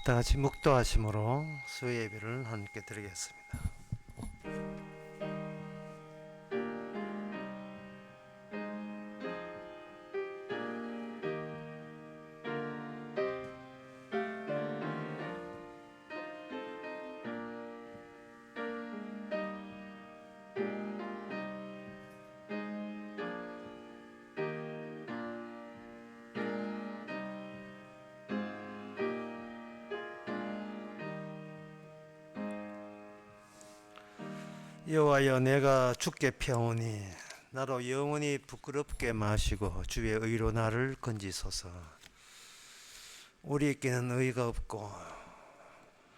다 같이 묵도하심으로 수요 예배를 함께 드리겠습니다. 여호와여, 내가 주께 평오니 나로 영원히 부끄럽게 마시고 주의 의로 나를 건지소서. 우리에게는 의가 없고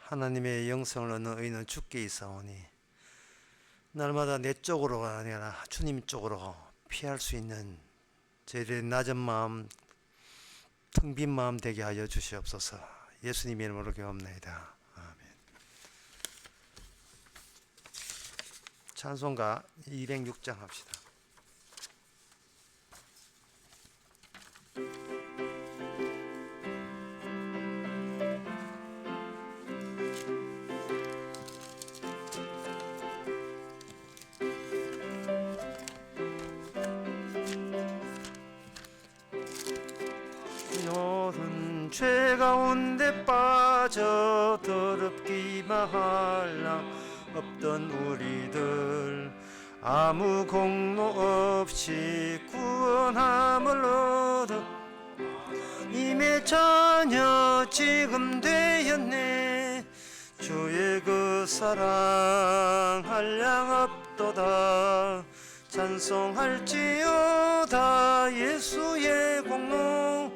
하나님의 영성을 얻는 의는 주께 있사오니 날마다 내 쪽으로가 아니라 주님 쪽으로 피할 수 있는 저희들의 낮은 마음, 텅 빈 마음 되게 하여 주시옵소서. 예수님의 이름으로 기도합니다. 아멘. 찬송가 206장 합시다. 너는 죄 가운데 빠져 더럽기만 할랑 없던 우리들 아무 공로 없이 구원함을 얻어 님의 자녀 지금 되었네. 주의 그 사랑 한량 없도다. 찬송할지어다 예수의 공로.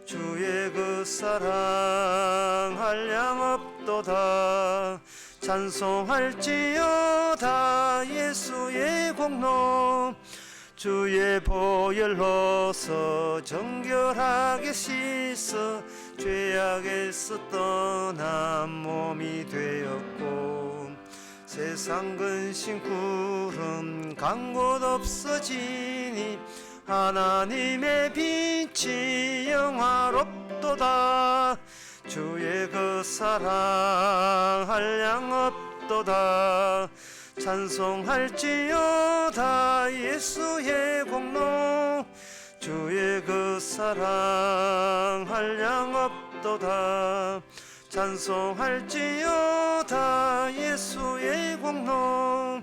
주의 그 사랑 한량 없도다. 찬송할지어다 예수의 공로. 주의 보혈로서 정결하게 씻어 죄악에서 떠난 몸이 되었고 세상 근심 구름 간 곳 없어지니 하나님의 빛이 영화롭도다. 주의 그 사랑 한량 없도다. 찬송할지어다 예수의 공로. 주의 그 사랑 한량 없도다. 찬송할지어다 예수의 공로.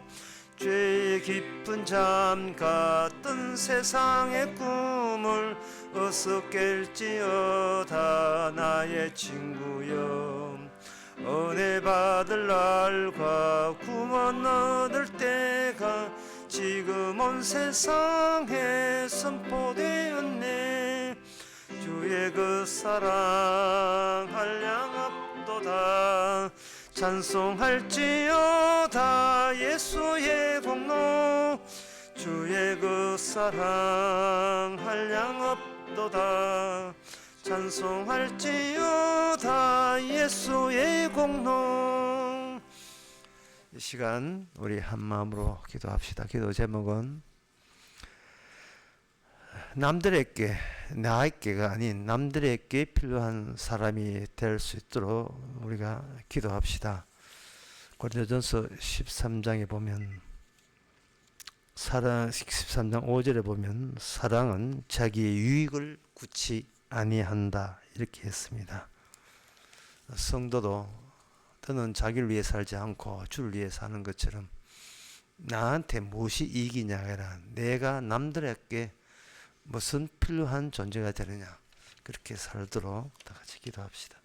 죄의 깊은 잠 같던 세상의 꿈을 어서 깰지어다 나의 친구여. 은혜 받을 날과 구원 얻을 때가 지금 온 세상에 선포되었네. 주의 그 사랑 한량 없도다. 찬송할지어다 예수의 공로. 주의 그 사랑 한량 없도다. 찬송할지어다 예수의 공로. 이 시간 우리 한마음으로 기도합시다. 기도 제목은 남들에게, 나에게가 아닌 남들에게 필요한 사람이 될 수 있도록 우리가 기도합시다. 고린도전서 13장에 보면 13장 5절에 보면 사랑은 자기의 유익을 구치 아니한다 이렇게 했습니다. 성도도 너는 자기를 위해 살지 않고 주를 위해 사는 것처럼 나한테 무엇이 이익이냐 해라. 내가 남들에게 무슨 필요한 존재가 되느냐, 그렇게 살도록 다 같이 기도합시다.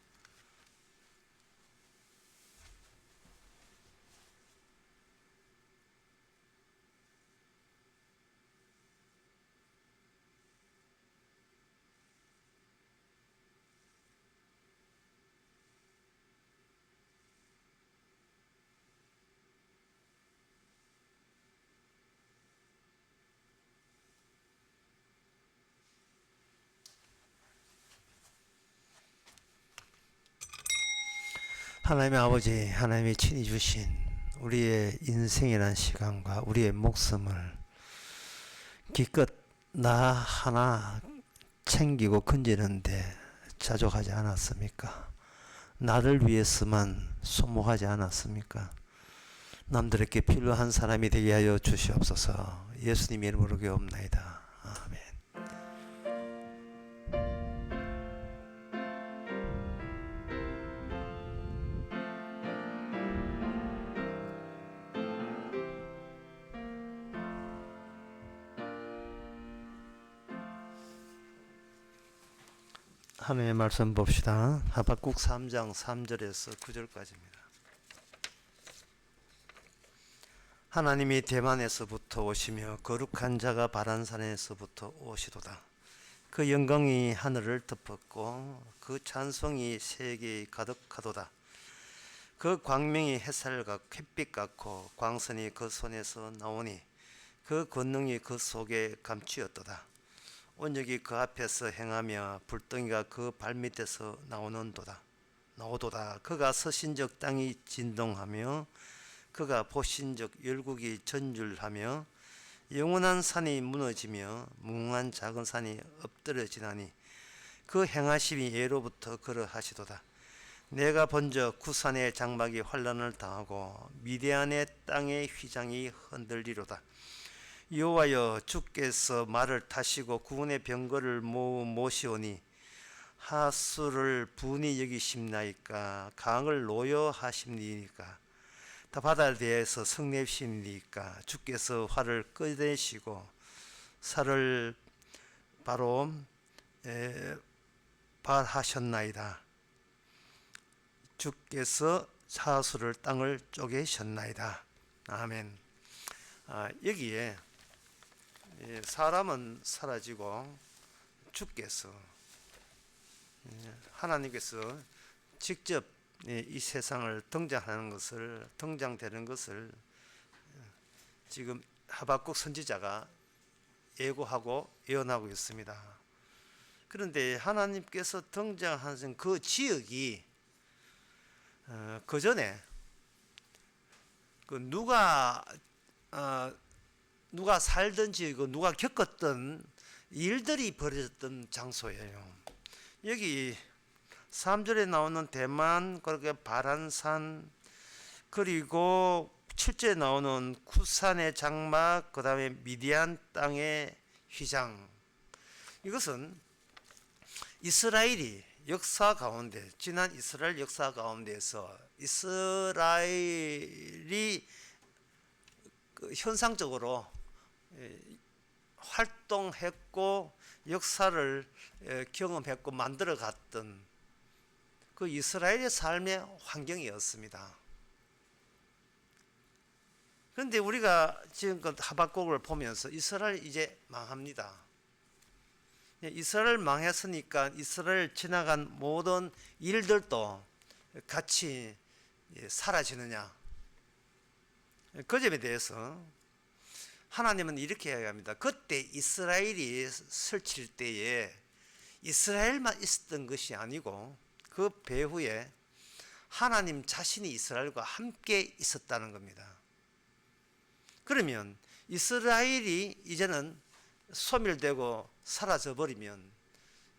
하나님의 아버지, 하나님이 친히 주신 우리의 인생이라는 시간과 우리의 목숨을 기껏 나 하나 챙기고 건지는데 자족하지 않았습니까? 나를 위해서만 소모하지 않았습니까? 남들에게 필요한 사람이 되게 하여 주시옵소서. 예수님 이름으로 기도합나이다. 아멘. 하나님의 말씀 봅시다. 하박국 3장 3절에서 9절까지입니다. 하나님이 대만에서부터 오시며 거룩한 자가 바란산에서부터 오시도다. 그 영광이 하늘을 덮었고 그 찬송이 세계에 가득하도다. 그 광명이 햇빛 같고 광선이 그 손에서 나오니 그 권능이 그 속에 감추었도다. 온역이 그 앞에서 행하며 불덩이가 그 발밑에서 나오도다. 그가 서신적 땅이 진동하며 그가 보신적 열국이 전율하며 영원한 산이 무너지며 무궁한 작은 산이 엎드러지나니 그 행하심이 예로부터 그러하시도다. 내가 본적 구산의 장막이 환란을 당하고 미디안의 땅의 휘장이 흔들리로다. 여호와여, 주께서 말을 타시고 구원의 병거를 모시오니 하수를 분이 여기심나이까? 강을 노여하심니까? 다 바다에 대해서 성내심니까? 주께서 화를 끄내시고 살을 바로 발하셨나이다. 주께서 하수를 땅을 쪼개셨나이다. 아멘. 여기에 사람은 사라지고 주께서 하나님께서 직접 이 세상을 등장되는 것을 지금 하박국 선지자가 예고하고 예언하고 있습니다. 그런데 하나님께서 등장하신 그 지역이 그 전에 누가 살던 지역이고 누가 겪었던 일들이 벌어졌던 장소예요. 여기 3절에 나오는 대만, 그렇게 바란산, 그리고 7절에 나오는 쿠산의 장막, 그 다음에 미디안 땅의 휘장. 이것은 이스라엘이 역사 가운데, 지난 이스라엘 역사 가운데에서 이스라엘이 현상적으로 활동했고 역사를 경험했고 만들어갔던 그 이스라엘의 삶의 환경이었습니다. 그런데 우리가 지금껏 하박국을 보면서 이스라엘 이제 망합니다. 이스라엘 망했으니까 이스라엘 지나간 모든 일들도 같이 사라지느냐? 그 점에 대해서 하나님은 이렇게 이야기합니다. 그때 이스라엘이 설칠 때에 이스라엘만 있었던 것이 아니고 그 배후에 하나님 자신이 이스라엘과 함께 있었다는 겁니다. 그러면 이스라엘이 이제는 소멸되고 사라져 버리면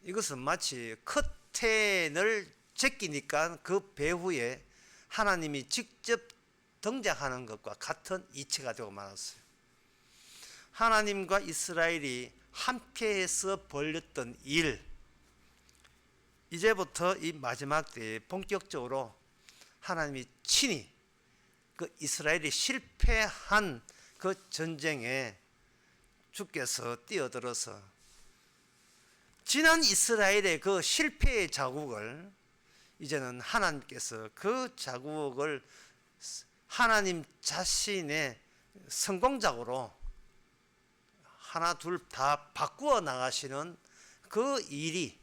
이것은 마치 커튼을 제끼니까 그 배후에 하나님이 직접 등장하는 것과 같은 이치가 되고 말았어요. 하나님과 이스라엘이 함께해서 벌였던 일, 이제부터 이 마지막 때에 본격적으로 하나님이 친히 그 이스라엘이 실패한 그 전쟁에 주께서 뛰어들어서 지난 이스라엘의 그 실패의 자국을 이제는 하나님께서 그 자국을 하나님 자신의 성공작으로 하나 둘 다 바꾸어 나가시는 그 일이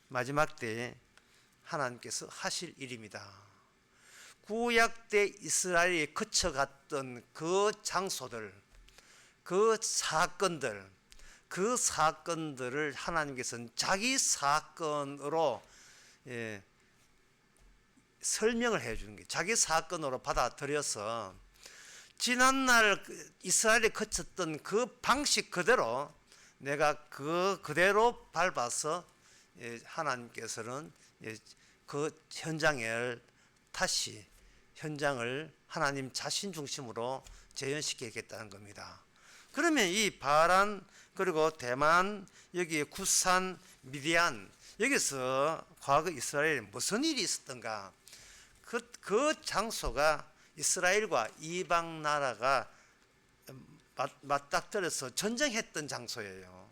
마지막 때에 하나님께서 하실 일입니다. 구약 때 이스라엘이 거쳐갔던 그 장소들, 그 사건들을 하나님께서는 자기 사건으로 설명을 해주는 거예요. 자기 사건으로 받아들여서 지난날 이스라엘이 거쳤던 그 방식 그대로 내가 그대로 밟아서 하나님께서는 그 현장을 다시 현장을 하나님 자신 중심으로 재현시키겠다는 겁니다. 그러면 이 바란 그리고 대만 여기 구산 미디안 여기서 과거 이스라엘에 무슨 일이 있었던가 그 장소가 이스라엘과 이방 나라가 맞닥뜨려서 전쟁했던 장소예요.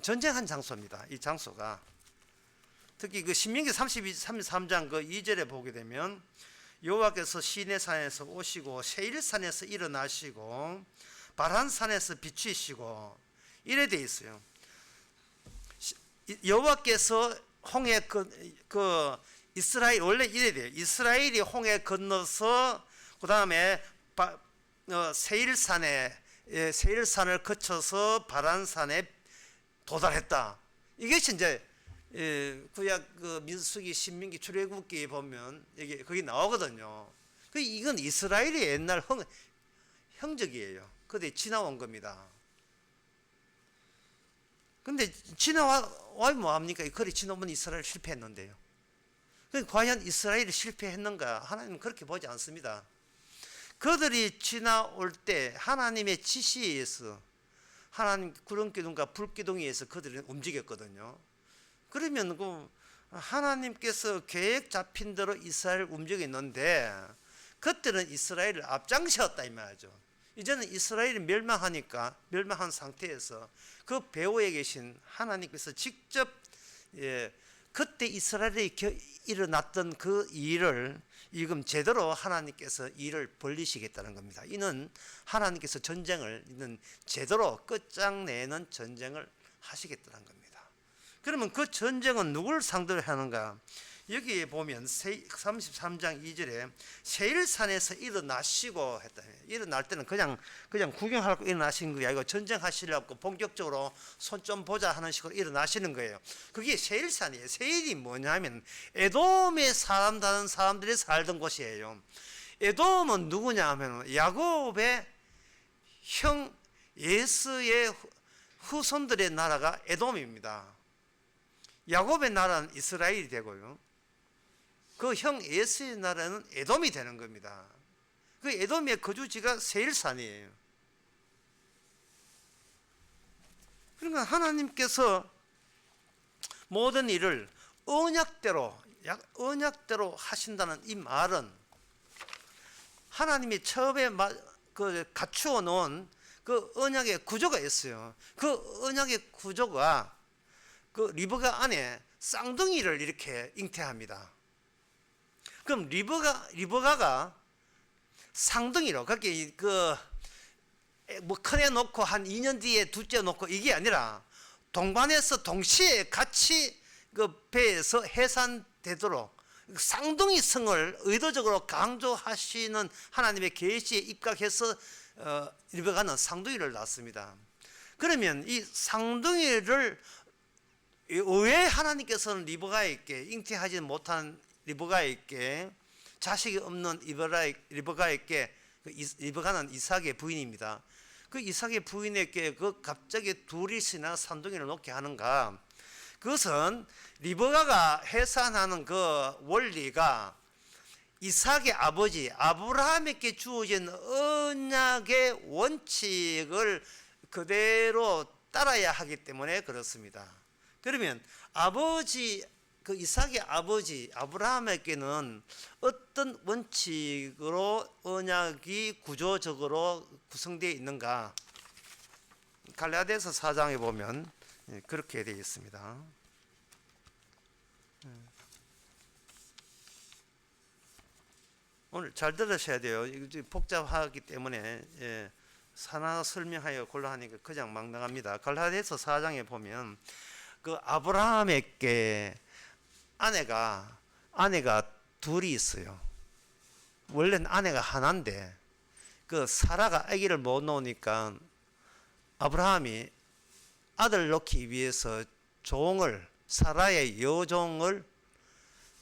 전쟁한 장소입니다. 이 장소가 특히 그 신명기 33장 그 2절에 보게 되면 여호와께서 시내산에서 오시고 세일산에서 일어나시고 바란산에서 비추시고 이래 돼 있어요. 여호와께서 홍해 그 이스라엘 원래 이래 돼요. 이스라엘이 홍해 건너서 그 다음에 세일산을 거쳐서 바란산에 도달했다. 이것이 이제 구약 그 민수기 신명기 출애굽기 보면 이게 거기 나오거든요. 이건 이스라엘의 옛날 형적이에요. 그때 지나온 겁니다. 근데 지나와 뭐합니까? 이 거리 지나오면 이스라엘 실패했는데요. 과연 이스라엘이 실패했는가? 하나님은 그렇게 보지 않습니다. 그들이 지나올 때 하나님의 지시에 의해서 하나님 구름기둥과 불기둥에 의해서 그들은 움직였거든요. 그러면 그 하나님께서 계획 잡힌 대로 이스라엘을 움직였는데 그때는 이스라엘을 앞장세웠다 이 말이죠. 이제는 이스라엘이 멸망한 상태에서 그 배후에 계신 하나님께서 직접 그때 이스라엘에 일어났던 그 일을 지금 제대로 하나님께서 일을 벌리시겠다는 겁니다. 이는 하나님께서 이는 제대로 끝장내는 전쟁을 하시겠다는 겁니다. 그러면 그 전쟁은 누구를 상대로 하는가? 여기에 보면 33장 2절에 세일산에서 일어나시고 했다. 일어날 때는 그냥 구경하려고 일어나시는 게 아니고 전쟁하시려고 본격적으로 손 좀 보자 하는 식으로 일어나시는 거예요. 그게 세일산이에요. 세일이 뭐냐면 에돔에 다른 사람들이 살던 곳이에요. 에돔은 누구냐 하면 야곱의 형 예스의 후손들의 나라가 에돔입니다. 야곱의 나라는 이스라엘이 되고요. 그 형 예스의 나라는 에돔이 되는 겁니다. 그 에돔의 거주지가 세일산이에요. 그러니까 하나님께서 모든 일을 언약대로 하신다는 이 말은 하나님이 처음에 갖추어 놓은 그 언약의 구조가 있어요. 그 언약의 구조가 그 리브가 안에 쌍둥이를 이렇게 잉태합니다. 그럼 리브가가 쌍둥이로 그렇게 큰애 놓고 한 2년 뒤에 둘째 놓고 이게 아니라 동반해서 동시에 같이 그 배에서 해산되도록 쌍둥이성을 의도적으로 강조하시는 하나님의 계시에 입각해서 리브가는 쌍둥이를 낳습니다. 그러면 이 쌍둥이를 왜 하나님께서는 리브가에게 잉태하지 못한 리브가에게 자식이 없는 리브가에게 리브가는 이삭의 부인입니다. 그 이삭의 부인에게 갑자기 둘이나 쌍둥이를 놓게 하는가? 그것은 리브가가 해산하는 그 원리가 이삭의 아버지 아브라함에게 주어진 언약의 원칙을 그대로 따라야 하기 때문에 그렇습니다. 그러면 그 이삭의 아버지 아브라함에게는 어떤 원칙으로 언약이 구조적으로 구성되어 있는가? 갈라디아서 4장에 보면 그렇게 되어 있습니다. 오늘 잘 들으셔야 돼요. 이거 복잡하기 때문에 하나 설명하여 곤란하니까 그냥 막 나갑니다. 갈라디아서 4장에 보면 그 아브라함에게 아내가 둘이 있어요. 원래는 아내가 하나인데 그 사라가 아기를 못 놓으니까 아브라함이 아들 놓기 위해서 사라의 여종을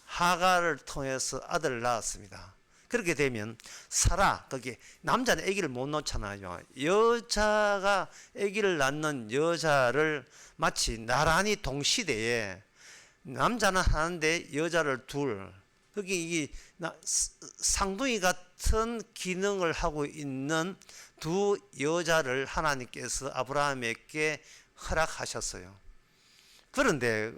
하갈을 통해서 아들을 낳았습니다. 그렇게 되면 거기 남자는 아기를 못 놓잖아요. 여자가 아기를 낳는 여자를 마치 나란히 동시대에 남자는 하나인데 여자를 둘. 여기 이게 상둥이 같은 기능을 하고 있는 두 여자를 하나님께서 아브라함에게 허락하셨어요. 그런데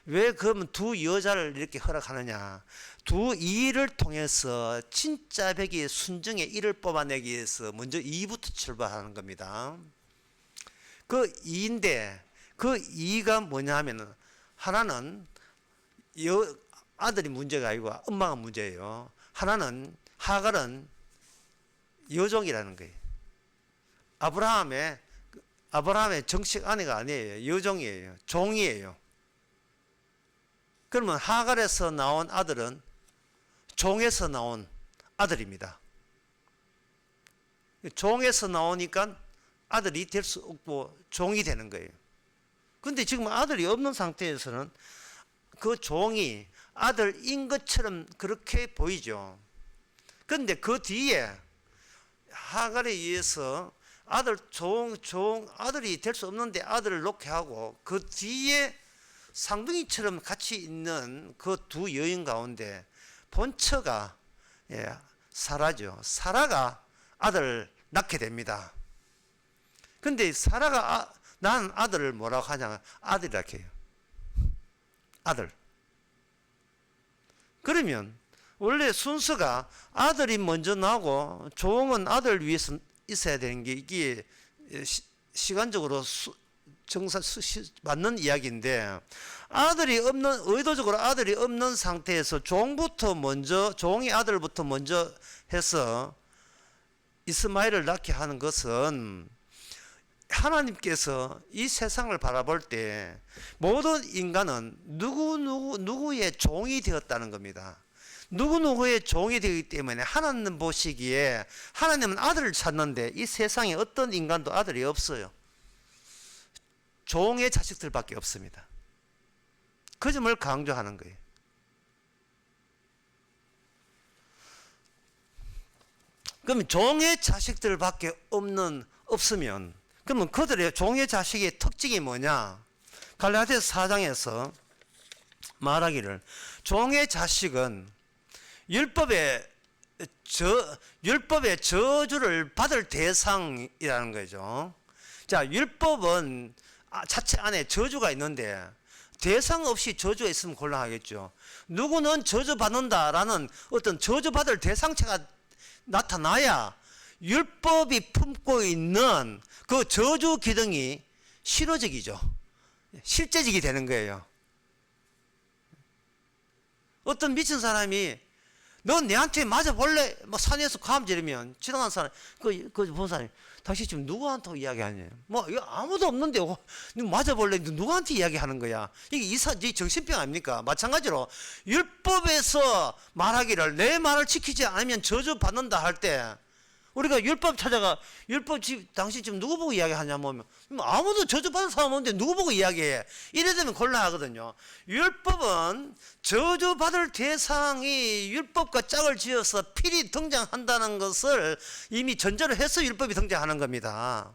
왜 그러면 두 여자를 이렇게 허락하느냐? 두 이를 통해서 진짜 백이 순정의 이를 뽑아내기 위해서 먼저 이부터 출발하는 겁니다. 그 이인데 그 이가 뭐냐 하면은 하나는 아들이 문제가 아니고 엄마가 문제예요. 하나는 하갈은 여종이라는 거예요. 아브라함의 정식 아내가 아니에요. 여종이에요. 종이에요. 그러면 하갈에서 나온 아들은 종에서 나온 아들입니다. 종에서 나오니까 아들이 될 수 없고 종이 되는 거예요. 근데 지금 아들이 없는 상태에서는 그 종이 아들인 것처럼 그렇게 보이죠. 그런데 그 뒤에 하갈에 의해서 아들이 될 수 없는데 아들을 놓게 하고 그 뒤에 상둥이처럼 같이 있는 그 두 여인 가운데 본처가 사라죠. 사라가 아들을 낳게 됩니다. 근데 사라가 난 아들을 뭐라고 하냐? 아들이라 해요. 아들. 그러면 원래 순서가 아들이 먼저 나고 종은 아들 위해서 있어야 되는 게 이게 시간적으로 맞는 이야기인데 의도적으로 아들이 없는 상태에서 종의 아들부터 먼저 해서 이스마엘을 낳게 하는 것은 하나님께서 이 세상을 바라볼 때 모든 인간은 누구의 종이 되었다는 겁니다. 누구의 종이 되기 때문에 하나님 보시기에 하나님은 아들을 찾는데 이 세상에 어떤 인간도 아들이 없어요. 종의 자식들밖에 없습니다. 그 점을 강조하는 거예요. 그러면 종의 자식들밖에 없으면 그러면 그들의 종의 자식의 특징이 뭐냐? 갈라디아서 4장에서 말하기를 종의 자식은 율법의 저주를 받을 대상이라는 거죠. 자, 율법은 자체 안에 저주가 있는데 대상 없이 저주가 있으면 곤란하겠죠. 누구는 저주받는다라는 어떤 저주받을 대상체가 나타나야 율법이 품고 있는 그 저주 기능이 실효적이죠. 실제적이 되는 거예요. 어떤 미친 사람이 너 내한테 맞아볼래? 뭐 산에서 감지르면 지나간 사람, 그 본 사람이 당신 지금 누구한테 이야기하냐? 뭐 이거 아무도 없는데 맞아볼래? 누구한테 이야기하는 거야? 이게 정신병 아닙니까? 마찬가지로 율법에서 말하기를 내 말을 지키지 않으면 저주받는다 할 때 우리가 율법 찾아가 당신 지금 누구 보고 이야기하냐면 아무도 저주받은 사람 없는데 누구 보고 이야기해? 이래 되면 곤란하거든요. 율법은 저주받을 대상이 율법과 짝을 지어서 필히 등장한다는 것을 이미 전제로 해서 율법이 등장하는 겁니다.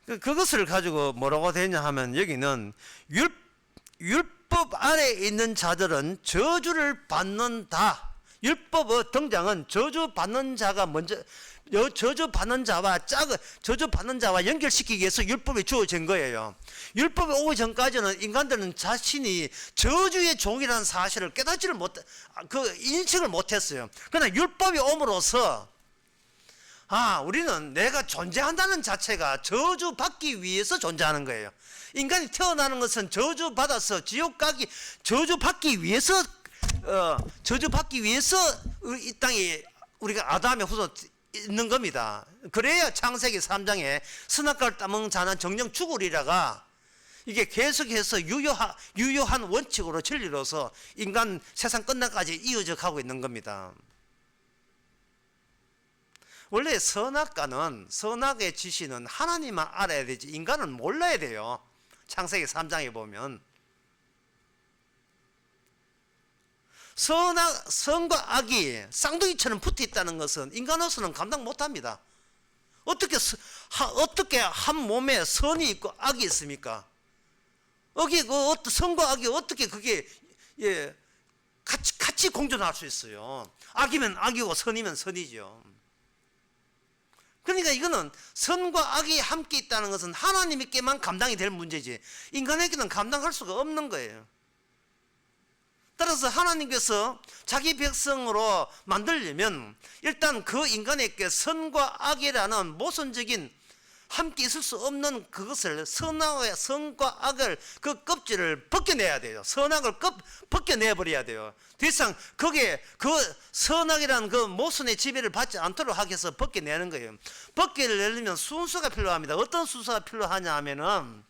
그것을 가지고 뭐라고 되냐 하면 여기는 율법 아래에 있는 자들은 저주를 받는다. 율법의 등장은 저주받는 자가 먼저 저주받는 자와 연결시키기 위해서 율법이 주어진 거예요. 율법이 오기 전까지는 인간들은 자신이 저주의 종이라는 사실을 인식을 못했어요. 그러나 율법이 옴으로써 우리는 내가 존재한다는 자체가 저주받기 위해서 존재하는 거예요. 인간이 태어나는 것은 저주받아서 지옥 가기 저주받기 위해서 이 땅에 우리가 아담의 후손 있는 겁니다. 그래야 창세기 3장에 선악과를 따먹는 자는 정령 죽으리라가 이게 계속해서 유효한 원칙으로 진리로서 인간 세상 끝날까지 이어져 가고 있는 겁니다. 원래 선악의 지시는 하나님만 알아야 되지 인간은 몰라야 돼요. 창세기 3장에 보면 선과 악이 쌍둥이처럼 붙어 있다는 것은 인간으로서는 감당 못합니다. 어떻게 한 몸에 선이 있고 악이 있습니까? 선과 악이 어떻게 그게 같이 공존할 수 있어요? 악이면 악이고 선이면 선이죠. 그러니까 이거는 선과 악이 함께 있다는 것은 하나님께만 감당이 될 문제지 인간에게는 감당할 수가 없는 거예요. 따라서 하나님께서 자기 백성으로 만들려면 일단 그 인간에게 선과 악이라는 모순적인 함께 있을 수 없는 그것을 선과 악을 그 껍질을 벗겨내야 돼요. 선악을 벗겨내버려야 돼요. 더 이상 거기에 그 선악이라는 그 모순의 지배를 받지 않도록 하기 위해서 벗겨내는 거예요. 벗겨내려면 순서가 필요합니다. 어떤 순서가 필요하냐 하면은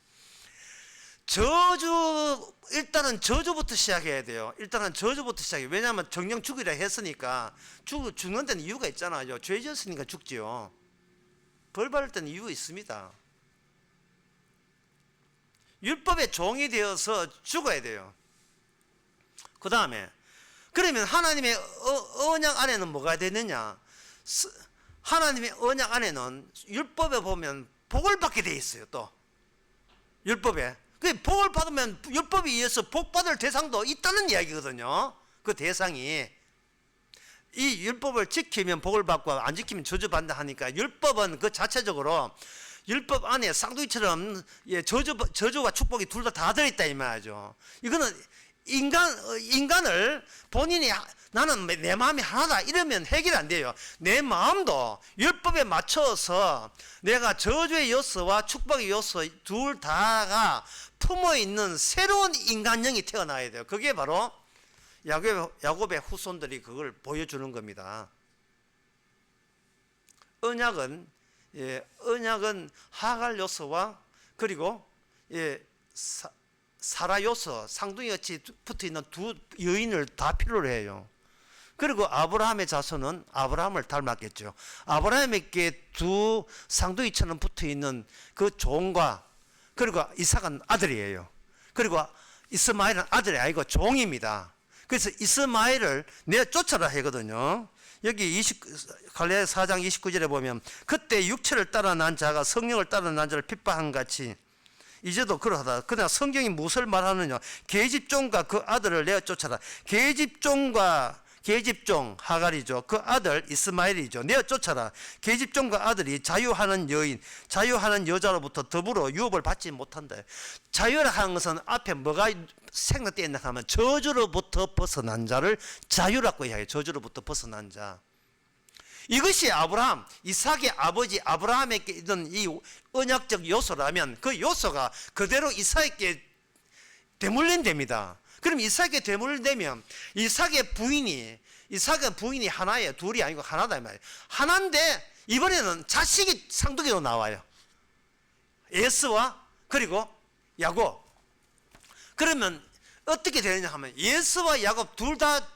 일단은 저주부터 시작해야 돼요. 일단은 저주부터 시작해요. 왜냐하면 정령 죽이라 했으니까 죽는 데는 이유가 있잖아요. 죄 지었으니까 죽지요. 벌 받을 때는 이유가 있습니다. 율법의 종이 되어서 죽어야 돼요. 그 다음에 그러면 하나님의 언약 안에는 뭐가 되느냐? 하나님의 언약 안에는 율법에 보면 복을 받게 돼 있어요. 또 율법에 그 복을 받으면 율법에 의해서 복 받을 대상도 있다는 이야기거든요. 그 대상이 이 율법을 지키면 복을 받고 안 지키면 저주받는다 하니까 율법은 그 자체적으로 율법 안에 쌍둥이처럼 저주와 축복이 둘 다 들어있다 이 말이죠. 이거는 인간을 본인이 나는 내 마음이 하나다 이러면 해결 안 돼요. 내 마음도 율법에 맞춰서 내가 저주의 요소와 축복의 요소 둘 다가 품어 있는 새로운 인간형이 태어나야 돼요. 그게 바로 야곱의 후손들이 그걸 보여주는 겁니다. 언약은 하갈 요소와 그리고 사라 요소, 쌍둥이같이 붙어 있는 두 여인을 다 필요로 해요. 그리고 아브라함의 자손은 아브라함을 닮았겠죠. 아브라함에게 두 쌍둥이처럼 붙어 있는 그 종과 그리고 이삭은 아들이에요. 그리고 이스마엘은 아들이 아니고 종입니다. 그래서 이스마엘을 내가 쫓아라 하거든요. 여기 갈라디아 4장 29절에 보면 그때 육체를 따라 난 자가 성령을 따라 난 자를 핍박한 같이 이제도 그러하다. 그러나 성경이 무엇을 말하느냐? 계집종과 그 아들을 내어 쫓아라. 계집종 하갈이죠. 그 아들 이스마엘이죠. 내어 쫓아라. 계집종과 아들이 자유하는 여인, 자유하는 여자로부터 더불어 유업을 받지 못한다. 자유라 하는 것은 앞에 뭐가 생각되어 있나 하면 저주로부터 벗어난 자를 자유라고 이야기해요. 저주로부터 벗어난 자. 이것이 아브라함, 이삭의 아버지 아브라함에게 있던 이 언약적 요소라면 그 요소가 그대로 이삭에게 되물림됩니다. 그럼 이삭에게 되물림되면 이삭의 부인이 하나예요. 둘이 아니고 하나다 이 말이에요. 하나인데 이번에는 자식이 쌍둥이로 나와요. 에스와 그리고 야곱. 그러면 어떻게 되느냐 하면 에스와 야곱 둘 다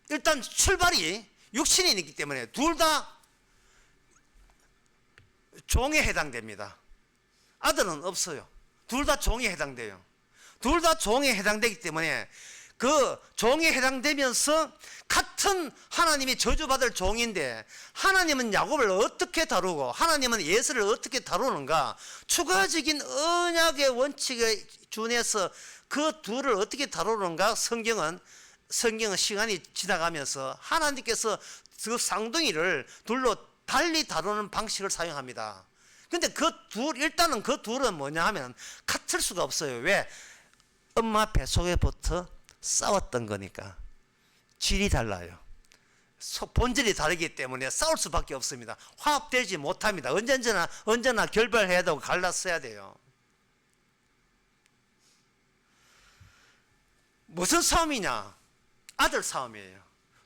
일단 출발이 육신이기 때문에 둘 다 종에 해당됩니다. 아들은 없어요. 둘 다 종에 해당돼요. 둘 다 종에 해당되기 때문에 그 종에 해당되면서 같은 하나님이 저주받을 종인데 하나님은 야곱을 어떻게 다루고 하나님은 예수를 어떻게 다루는가 추가적인 언약의 원칙에 준해서 그 둘을 어떻게 다루는가 성경은 시간이 지나가면서 하나님께서 그 쌍둥이를 둘로 달리 다루는 방식을 사용합니다. 근데 일단은 그 둘은 뭐냐 하면 같을 수가 없어요. 왜? 엄마 뱃속에부터 싸웠던 거니까. 질이 달라요. 본질이 다르기 때문에 싸울 수밖에 없습니다. 화합되지 못합니다. 언제나 결별해야 되고 갈라서야 돼요. 무슨 싸움이냐? 아들 싸움이에요.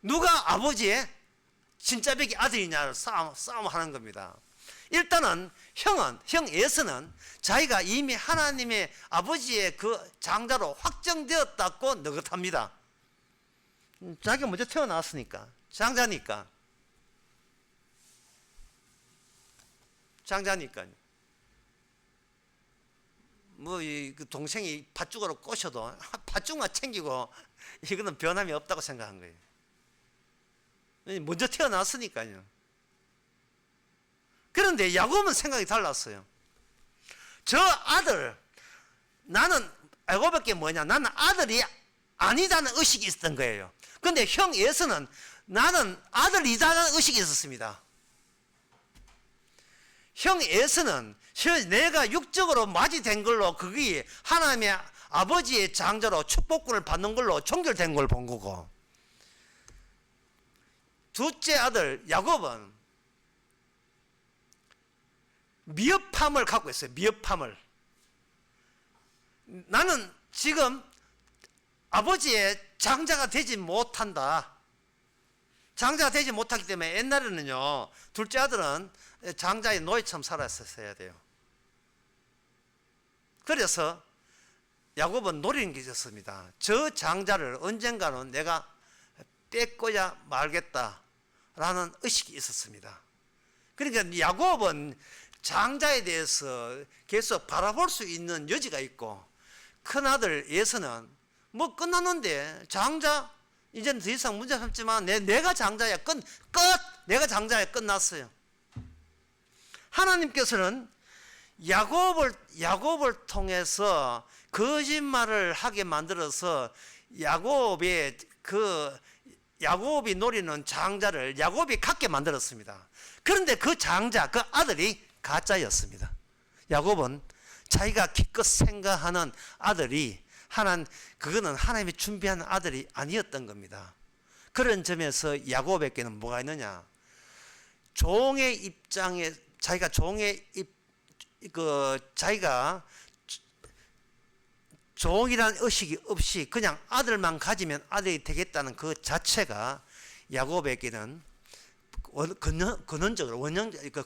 누가 아버지의 진짜백이 아들이냐를 싸움하는 겁니다. 일단은 형 에서는 자기가 이미 하나님의 아버지의 그 장자로 확정되었다고 느긋합니다. 자기가 먼저 태어났으니까 장자니까 그 동생이 팥죽으로 꼬셔도 팥죽만 챙기고 이거는 변함이 없다고 생각한 거예요. 먼저 태어났으니까요. 그런데 야곱은 생각이 달랐어요. 저 아들, 나는 알고 볼 게 뭐냐, 나는 아들이 아니다는 의식이 있었던 거예요. 근데 형 에서는 나는 아들이다는 의식이 있었습니다. 형 에서는 내가 육적으로 맞이된 걸로 그게 하나님의 아버지의 장자로 축복권을 받는 걸로 종결된 걸 본 거고, 둘째 아들 야곱은 미흡함을 갖고 있어요. 미흡함을. 나는 지금 아버지의 장자가 되지 못한다. 장자가 되지 못하기 때문에 옛날에는요, 둘째 아들은 장자의 노예처럼 살았어야 돼요. 그래서 야곱은 노리는 게 있었습니다. 저 장자를 언젠가는 내가 뺏고야 말겠다라는 의식이 있었습니다. 그러니까 야곱은 장자에 대해서 계속 바라볼 수 있는 여지가 있고, 큰아들 에서는 뭐 끝났는데 장자 이제는 더 이상 문제 없지만 내가 장자야. 끝. 내가 장자야. 끝났어요. 하나님께서는 야곱을 통해서 거짓말을 하게 만들어서 야곱이 노리는 장자를 야곱이 갖게 만들었습니다. 그런데 그 장자, 그 아들이 가짜였습니다. 야곱은 자기가 기껏 생각하는 아들이 그거는 하나님이 준비한 아들이 아니었던 겁니다. 그런 점에서 야곱에게는 뭐가 있느냐? 종의 입장에 자기가 종이라는 의식이 없이 그냥 아들만 가지면 아들이 되겠다는 그 자체가 야곱에게는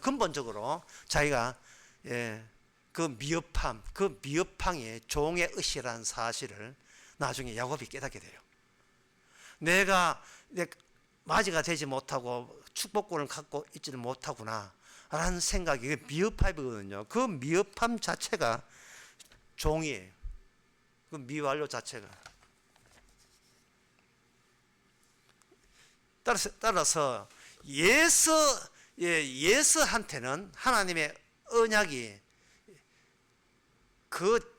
근본적으로 자기가 그 미흡함의 종의 의식이라는 사실을 나중에 야곱이 깨닫게 돼요. 내가 맞이가 되지 못하고 축복권을 갖고 있지를 못하구나 라는 생각이 미흡함이거든요. 그 미흡함 자체가 종이에요. 그 미완료 자체가. 따라서 예수한테는 하나님의 언약이 그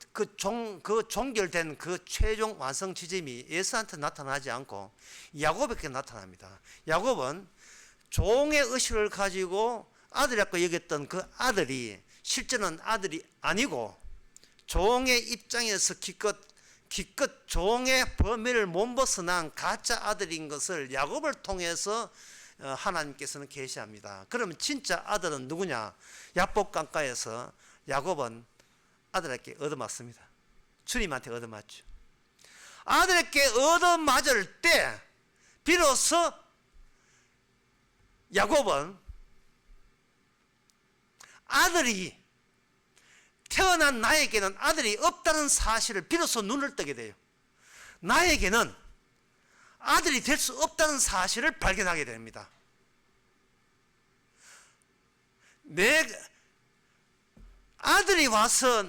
종결된 그 최종 완성 지점이 예수한테 나타나지 않고 야곱에게 나타납니다. 야곱은 종의 의식을 가지고 아들이라고 여겼던 그 아들이 실제는 아들이 아니고 종의 입장에서 기껏 종의 범위를 못 벗어난 가짜 아들인 것을 야곱을 통해서 하나님께서는 계시합니다. 그러면 진짜 아들은 누구냐? 야복 강가에서 야곱은 아들에게 얻어맞습니다. 주님한테 얻어맞죠. 아들에게 얻어맞을 때 비로소 야곱은 아들이 태어난 나에게는 아들이 없다는 사실을 비로소 눈을 뜨게 돼요. 나에게는 아들이 될 수 없다는 사실을 발견하게 됩니다. 아들이 와서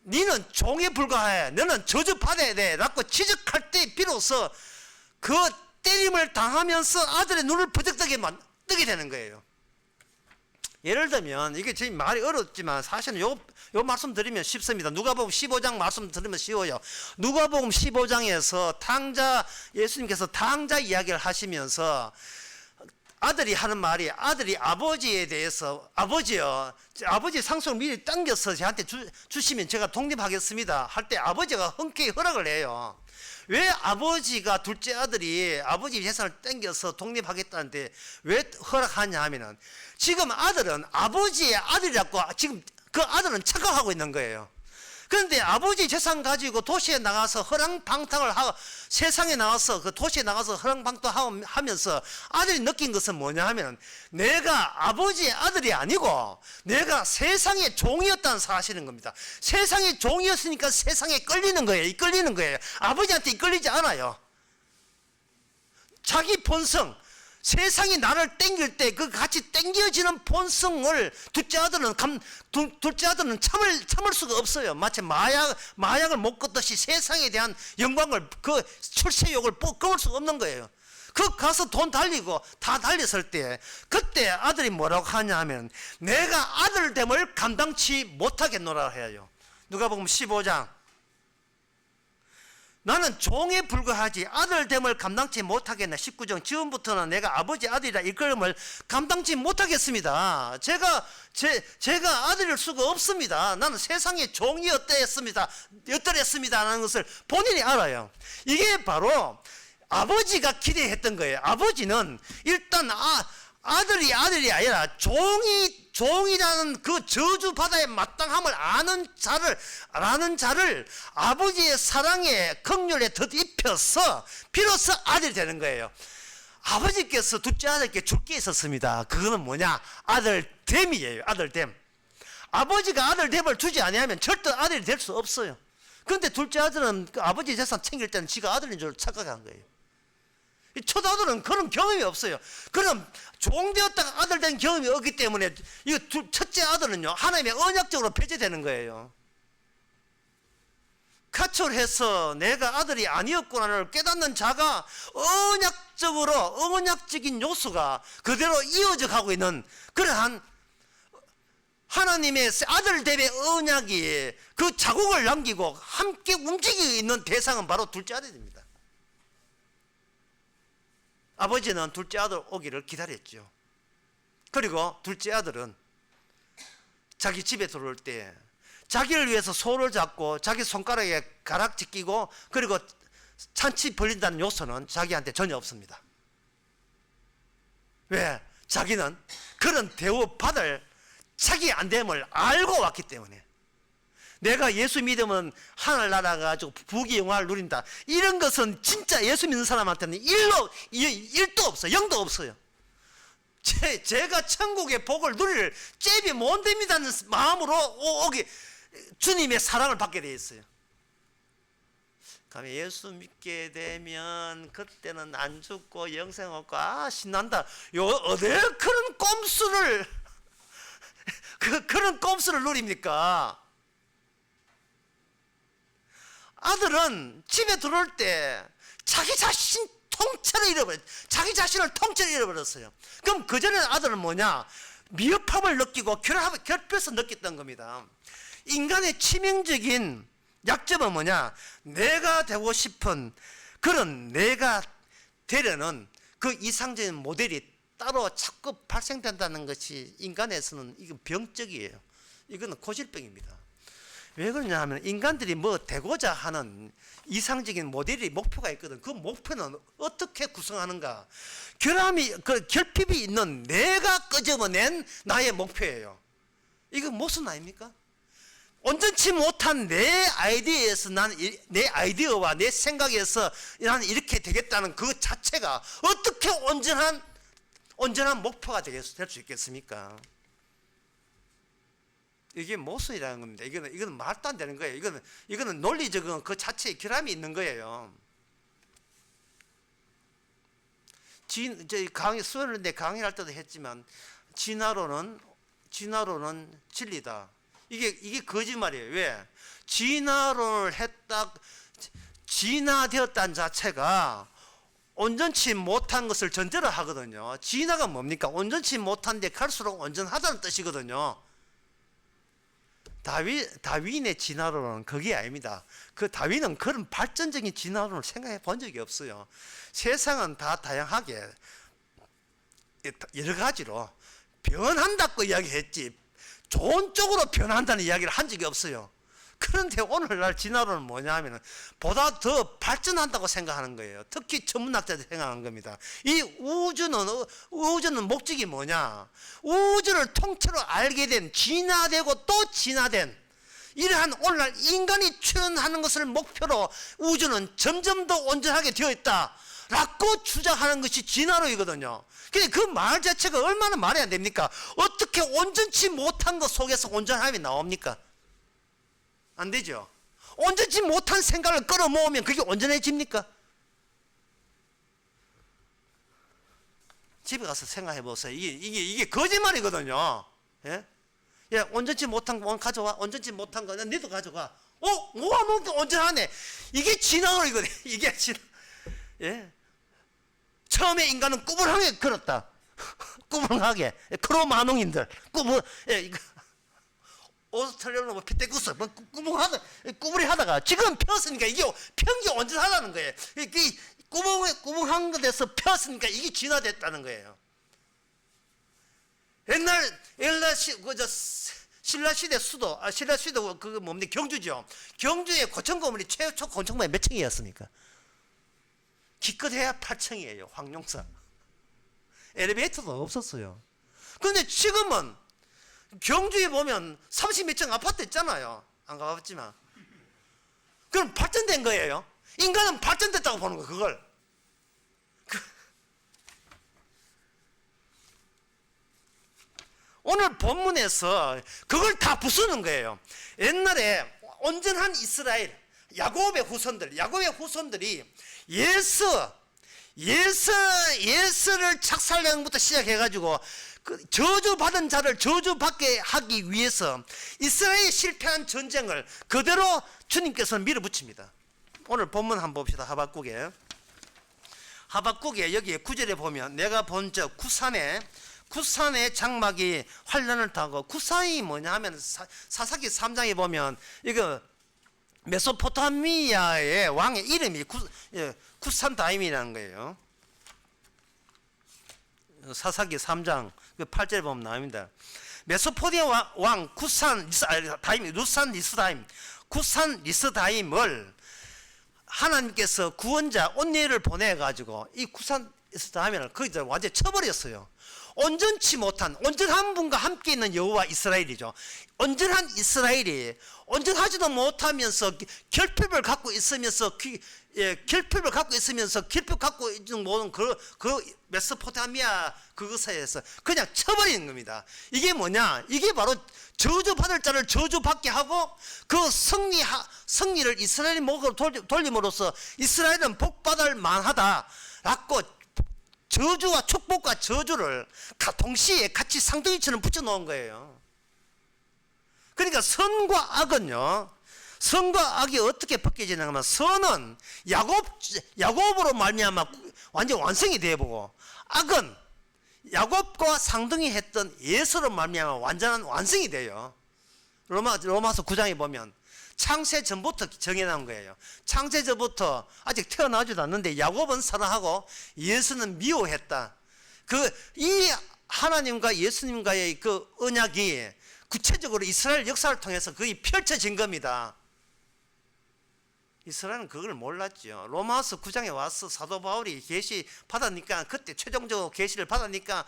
니는 종에 불과해, 너는 저주받아야 돼 라고 지적할 때 비로소 그 때림을 당하면서 아들의 눈을 버쩍뜨게 뜨게 되는 거예요. 예를 들면 이게 지금 말이 어렵지만 사실은 요 말씀 드리면 쉽습니다. 누가복음 15장 말씀 드리면 쉬워요. 누가복음 15장에서 예수님께서 탕자 이야기를 하시면서 아들이 하는 말이, 아들이 아버지에 대해서 아버지 상속을 미리 당겨서 저한테 주시면 제가 독립하겠습니다 할 때 아버지가 흔쾌히 허락을 해요. 왜 아버지가 둘째 아들이 아버지 재산을 땡겨서 독립하겠다는데 왜 허락하냐 하면은 지금 아들은 아버지의 아들이라고 지금 그 아들은 착각하고 있는 거예요. 그런데 아버지 재산 가지고 도시에 나가서 허랑방탕을 하고 세상에 나와서 그 도시에 나가서 허랑방탕 하면서 아들이 느낀 것은 뭐냐 하면 내가 아버지의 아들이 아니고 내가 세상의 종이었다는 사실인 겁니다. 세상의 종이었으니까 세상에 끌리는 거예요. 이끌리는 거예요. 아버지한테 이끌리지 않아요. 자기 본성, 세상이 나를 땡길 때 그 같이 땡겨지는 본성을 둘째 아들은 참을 수가 없어요. 마치 마약을 못 걷듯이 세상에 대한 영광을 그 출세욕을 끊을 수가 없는 거예요. 그 가서 돈 달리고 다 달렸을 때 그때 아들이 뭐라고 하냐 하면 내가 아들됨을 감당치 못하겠노라 해요. 누가복음 15장. 나는 종에 불과하지 아들됨을 감당치 못하겠나. 19장. 지금부터는 내가 아버지 아들이라 일컬음을 감당치 못하겠습니다. 제가 아들일 수가 없습니다. 나는 세상의 종이었더랬습니다 라는 것을 본인이 알아요. 이게 바로 아버지가 기대했던 거예요. 아버지는 일단 아들이 아니라 종이라는 그 저주 바다의 마땅함을 아는 자를 아버지의 사랑에 긍휼에 덧입혀서 비로소 아들이 되는 거예요. 아버지께서 둘째 아들께 줄 게 있었습니다. 그거는 뭐냐? 아들됨이에요. 아들됨. 아버지가 아들됨을 주지 아니하면 절대 아들이 될 수 없어요. 그런데 둘째 아들은 그 아버지 재산 챙길 때는 지가 아들인 줄 착각한 거예요. 첫 아들은 그런 경험이 없어요. 그럼 종되었다가 아들 된 경험이 없기 때문에 이 첫째 아들은요 하나님의 언약적으로 배제되는 거예요. 가출해서 내가 아들이 아니었구나를 깨닫는 자가 언약적인 요소가 그대로 이어져 가고 있는 그러한 하나님의 아들됨의 언약이 그 자국을 남기고 함께 움직이고 있는 대상은 바로 둘째 아들입니다. 아버지는 둘째 아들 오기를 기다렸죠. 그리고 둘째 아들은 자기 집에 들어올 때 자기를 위해서 소를 잡고 자기 손가락에 가락지 끼고 그리고 찬치 벌린다는 요소는 자기한테 전혀 없습니다. 왜? 자기는 그런 대우받을 자기 안됨을 알고 왔기 때문에. 내가 예수 믿으면 하늘나라 가지고 부귀영화를 누린다. 이런 것은 진짜 예수 믿는 사람한테는 1도 없어요. 0도 없어요. 제가 천국의 복을 누릴 잽이 못 됩니다는 마음으로 오기 주님의 사랑을 받게 되어 있어요. 그러면 예수 믿게 되면 그때는 안 죽고 영생 얻고 신난다. 어디 그런 꼼수를 그런 꼼수를 누립니까? 아들은 집에 들어올 때 자기 자신 자기 자신을 통째로 잃어버렸어요. 그럼 그전에 아들은 뭐냐? 미흡함을 느끼고 결핍해서 느꼈던 겁니다. 인간의 치명적인 약점은 뭐냐? 내가 되고 싶은 그런 내가 되려는 그 이상적인 모델이 따로 자꾸 발생된다는 것이 인간에서는 이건 병적이에요. 이거는 고질병입니다. 왜 그러냐 하면 인간들이 뭐 되고자 하는 이상적인 모델이 목표가 있거든. 그 목표는 어떻게 구성하는가? 결핍이 있는 내가 끄집어낸 나의 목표예요. 이거 무슨 아닙니까? 온전치 못한 내 아이디어에서 내 아이디어와 내 생각에서 나는 이렇게 되겠다는 그 자체가 어떻게 온전한 목표가 될 수 있겠습니까? 이게 모순이라는 겁니다. 이거는 말도 안 되는 거예요. 이거는 논리적인 그 자체에 결함이 있는 거예요. 수요일인데 강의할 때도 했지만 진화론은 진리다. 이게 거짓말이에요. 왜? 진화론을 진화되었다는 자체가 온전치 못한 것을 전제로 하거든요. 진화가 뭡니까? 온전치 못한데 갈수록 온전하다는 뜻이거든요. 다윈의 진화론은 그게 아닙니다. 그 다윈은 그런 발전적인 진화론을 생각해 본 적이 없어요. 세상은 다 다양하게 여러 가지로 변한다고 이야기했지 좋은 쪽으로 변한다는 이야기를 한 적이 없어요. 그런데 오늘날 진화론은 뭐냐 하면 보다 더 발전한다고 생각하는 거예요. 특히 천문학자들이 생각하는 겁니다. 이 우주는 목적이 뭐냐? 우주를 통째로 알게 된 진화되고 또 진화된 이러한 오늘날 인간이 출현하는 것을 목표로 우주는 점점 더 온전하게 되어 있다 라고 주장하는 것이 진화론이거든요. 근데 그 말 자체가 얼마나 말이 안 됩니까? 어떻게 온전치 못한 것 속에서 온전함이 나옵니까? 안 되죠. 온전치 못한 생각을 끌어모으면 그게 온전해집니까? 집에 가서 생각해 보세요. 이게 거짓말이거든요. 예? 야, 온전치 못한 거 가져와. 온전치 못한 거 너도 가져가. 뭐가 온전하네. 이게 진화론이거든요. 이게 예? 처음에 인간은 꾸불하게 걸었다. 꾸불하게. 크로마농인들. 오스트랄리아는 뭐 피테쿠스 꾸불이 하다가 지금 폈으니까 이게 편기 온전하다는 거예요. 꾸불한 것에서 폈으니까 이게 진화됐다는 거예요. 옛날 신라 시대 수도 신라 시도 그거 뭡니까? 경주죠. 경주의 고층 건물이 최초 건축물이 몇 층이었습니까? 기껏해야 8층이에요. 황룡사. 엘리베이터도 없었어요. 그런데 지금은 경주에 보면 30몇 층 아파트 있잖아요. 안 가봤지만. 그럼 발전된 거예요. 인간은 발전됐다고 보는 거 그걸. 오늘 본문에서 그걸 다 부수는 거예요. 옛날에 온전한 이스라엘, 야곱의 후손들이 예서를 착살하는 것부터 시작해가지고 그 저주받은 자를 저주받게 하기 위해서 이스라엘이 실패한 전쟁을 그대로 주님께서 밀어붙입니다. 오늘 본문 한번 봅시다. 하박국에 여기 9절에 보면 내가 본 저 구산의 장막이 환란을 타고, 구산이 뭐냐 하면 사사기 3장에 보면 이거 메소포타미아의 왕의 이름이 구산다임이라는 거예요. 사사기 3장 8절에 보면 나옵니다. 메소포타미아 왕 루산 리스다임을 하나님께서 구원자 온니엘을 보내가지고 이 구산 리스다임을 거기서 완전히 쳐버렸어요. 온전한 분과 함께 있는 여호와 이스라엘이죠. 온전한 이스라엘이 온전하지도 못하면서 결핍을 갖고 있으면서 결핍 갖고 있는 모든 그 메소포타미아 그것에서 그냥 쳐버리는 겁니다. 이게 뭐냐? 이게 바로 저주받을 자를 저주받게 하고 그 승리를 이스라엘의 목으로 돌림으로써 이스라엘은 복받을 만하다라고 저주와 축복과 저주를 동시에 같이 쌍둥이처럼 붙여놓은 거예요. 그러니까 선과 악이 어떻게 바뀌어지냐 하면, 선은 야곱으로 말미암아 완전 완성이 되어보고, 악은 야곱과 쌍둥이 했던 예서로 말미암아 완전한 완성이 돼요. 로마서 9장에 보면 창세 전부터 정해놓은 거예요. 창세 전부터 아직 태어나지도 않는데 야곱은 사랑하고 예수는 미워했다. 이 하나님과 예수님과의 그 언약이 구체적으로 이스라엘 역사를 통해서 거의 펼쳐진 겁니다. 이스라엘은 그걸 몰랐죠. 로마서 9장에 와서 사도 바울이 계시 받았니까, 그때 최종적으로 계시를 받았니까,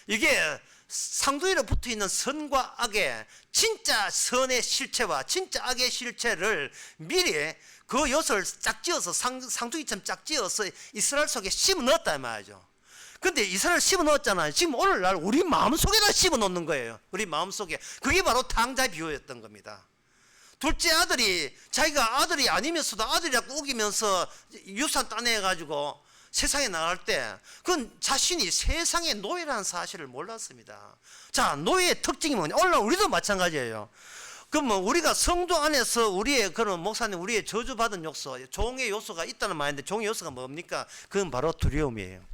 이게 상둥이로 붙어있는 선과 악의 진짜 선의 실체와 진짜 악의 실체를 미리 그 요소를 짝 지어서 상둥이처럼 짝 지어서 이스라엘 속에 심어 넣었다 이 말이죠. 근데 이스라엘 심어 넣었잖아요. 지금 오늘날 우리 마음속에다 심어 놓는 거예요. 우리 마음속에. 그게 바로 탕자 비유였던 겁니다. 둘째 아들이 자기가 아들이 아니면서도 아들이라고 우기면서 유산 따내가지고 세상에 나갈 때 그건 자신이 세상의 노예라는 사실을 몰랐습니다. 자, 노예의 특징이 뭐냐? 오늘 우리도 마찬가지예요. 그럼 뭐 우리가 성도 안에서 우리의 그런 목사님 우리의 저주받은 요소, 종의 요소가 있다는 말인데, 종의 요소가 뭡니까? 그건 바로 두려움이에요.